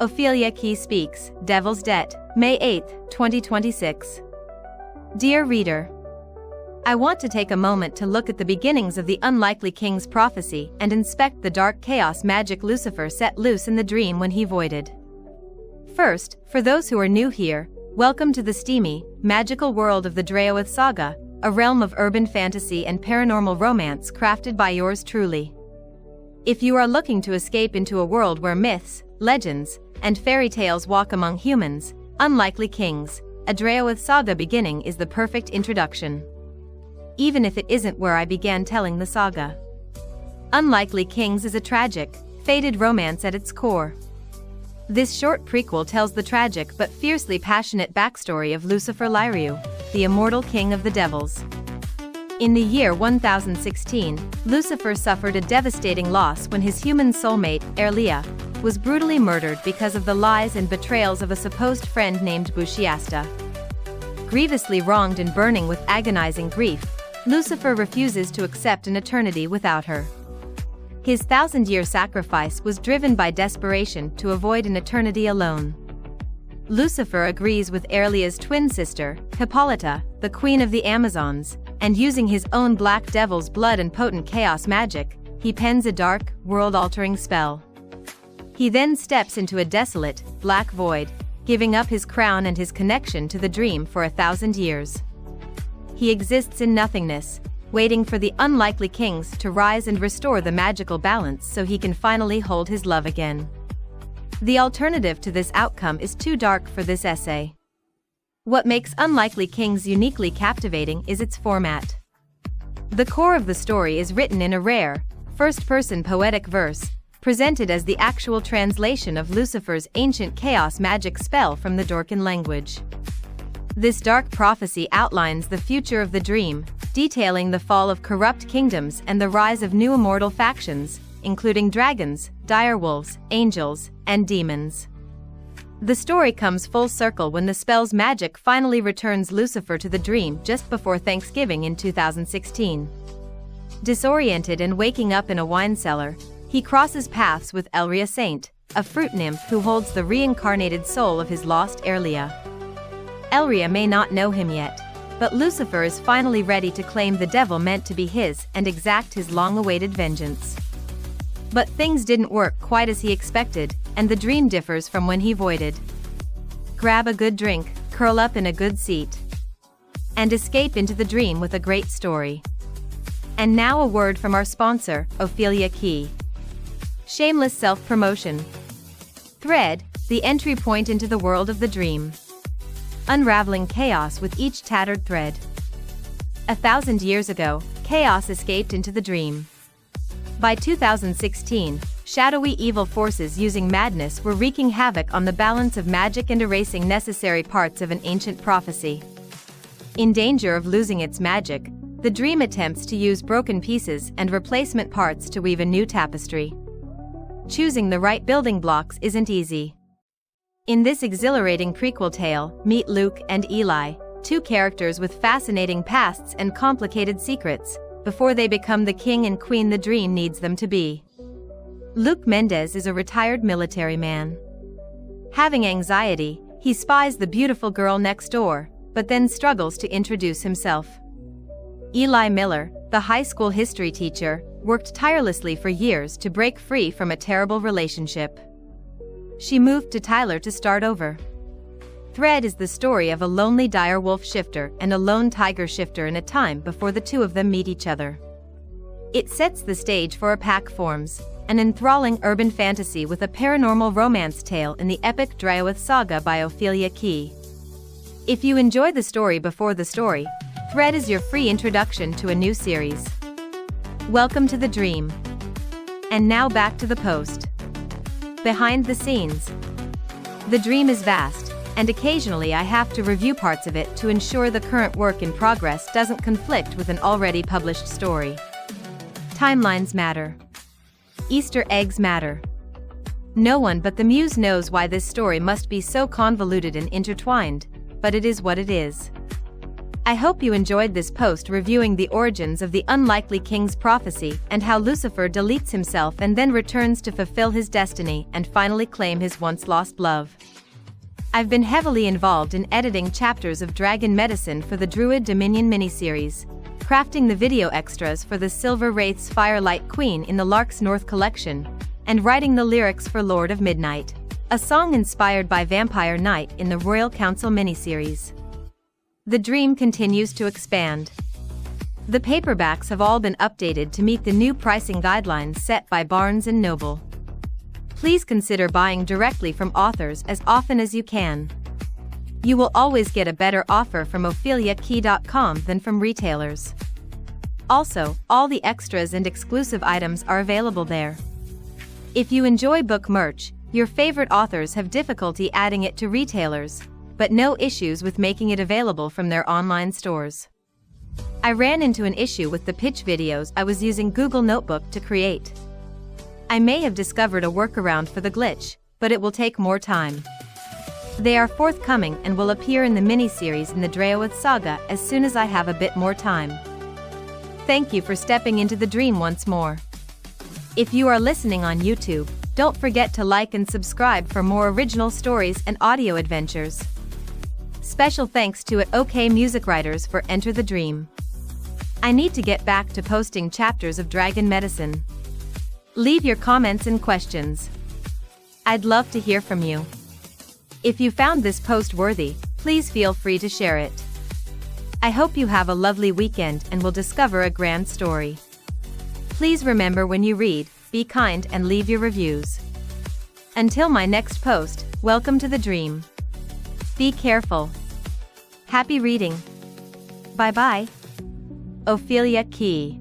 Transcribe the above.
Ophelia Speaks, Devil's Debt, May 8, 2026. Dear reader, I want to take a moment to look at the beginnings of the unlikely king's prophecy and inspect the dark chaos magic Lucifer set loose in the dream when he voided. First, for those who are new here, welcome to the steamy, magical world of the Dreoith Saga, a realm of urban fantasy and paranormal romance crafted by yours truly. If you are looking to escape into a world where myths, legends, and fairy tales walk among humans, unlikely kings, a Dreoith Saga beginning is the perfect introduction. Even if it isn't where I began telling the saga. Unlikely Kings is a tragic, faded romance at its core. This short prequel tells the tragic but fiercely passionate backstory of Lucifer Liu, the immortal king of the devils. In the year 1016, Lucifer suffered a devastating loss when his human soulmate, Elria, was brutally murdered because of the lies and betrayals of a supposed friend named Bushiasta. Grievously wronged and burning with agonizing grief, Lucifer refuses to accept an eternity without her. His thousand-year sacrifice was driven by desperation to avoid an eternity alone. Lucifer agrees with Elria's twin sister, Hippolyta, the queen of the Amazons, and using his own black devil's blood and potent chaos magic, he pens a dark, world-altering spell. He then steps into a desolate, black void, giving up his crown and his connection to the dream for 1,000 years. He exists in nothingness, waiting for the unlikely kings to rise and restore the magical balance so he can finally hold his love again. The alternative to this outcome is too dark for this essay. What makes Unlikely Kings uniquely captivating is its format. The core of the story is written in a rare, first-person poetic verse, presented as the actual translation of Lucifer's ancient chaos magic spell from the Dorcan language. This dark prophecy outlines the future of the dream, detailing the fall of corrupt kingdoms and the rise of new immortal factions, including dragons, direwolves, angels, and demons. The story comes full circle when the spell's magic finally returns Lucifer to the dream just before Thanksgiving in 2016. Disoriented and waking up in a wine cellar, he crosses paths with Elria Saint, a fruit nymph who holds the reincarnated soul of his lost Elria. Elria may not know him yet, but Lucifer is finally ready to claim the devil meant to be his and exact his long-awaited vengeance. But things didn't work quite as he expected, and the dream differs from when he voided. Grab a good drink, curl up in a good seat, and escape into the dream with a great story. And now a word from our sponsor, Ophelia. Shameless self-promotion. Thread, the entry point into the world of the dream. Unraveling chaos with each tattered thread. 1,000 years ago, chaos escaped into the dream. By 2016, shadowy evil forces using madness were wreaking havoc on the balance of magic and erasing necessary parts of an ancient prophecy. In danger of losing its magic, the dream attempts to use broken pieces and replacement parts to weave a new tapestry. Choosing the right building blocks isn't easy. In this exhilarating prequel tale, meet Luke and Eli, two characters with fascinating pasts and complicated secrets, before they become the king and queen the dream needs them to be. Luke Mendez is a retired military man. Having anxiety, he spies the beautiful girl next door, but then struggles to introduce himself. Eli Miller, the high school history teacher, worked tirelessly for years to break free from a terrible relationship. She moved to Tyler to start over. Thread is the story of a lonely direwolf shifter and a lone tiger shifter in a time before the two of them meet each other. It sets the stage for a pack forms, an enthralling urban fantasy with a paranormal romance tale in the epic Dreoith Saga by Ophelia. If you enjoy the story before the story, Thread is your free introduction to a new series. Welcome to the dream. And now back to the post. Behind the scenes. The dream is vast, and occasionally I have to review parts of it to ensure the current work in progress doesn't conflict with an already published story. Timelines matter. Easter eggs matter. No one but the muse knows why this story must be so convoluted and intertwined, but it is what it is. I hope you enjoyed this post reviewing the origins of the unlikely king's prophecy and how Lucifer deletes himself and then returns to fulfill his destiny and finally claim his once-lost love. I've been heavily involved in editing chapters of Dragon Medicine for the Druid Dominion miniseries, crafting the video extras for the Silver Wraith's Firelight Queen in the Lark's North collection, and writing the lyrics for Lord of Midnight, a song inspired by Vampire Knight in the Royal Council miniseries. The dream continues to expand. The paperbacks have all been updated to meet the new pricing guidelines set by Barnes & Noble. Please consider buying directly from authors as often as you can. You will always get a better offer from opheliakey.com than from retailers. Also, all the extras and exclusive items are available there. If you enjoy book merch, your favorite authors have difficulty adding it to retailers, but no issues with making it available from their online stores. I ran into an issue with the pitch videos I was using Google Notebook to create. I may have discovered a workaround for the glitch, but it will take more time. They are forthcoming and will appear in the miniseries in the Dreoith Saga as soon as I have a bit more time. Thank you for stepping into the dream once more. If you are listening on YouTube, don't forget to like and subscribe for more original stories and audio adventures. Special thanks to OK Music Writers for Enter the Dream. I need to get back to posting chapters of Dragon Medicine. Leave your comments and questions. I'd love to hear from you. If you found this post worthy, please feel free to share it. I hope you have a lovely weekend and will discover a grand story. Please remember, when you read, be kind and leave your reviews. Until my next post, welcome to the dream. Be careful. Happy reading. Bye-bye. Ophelia Key.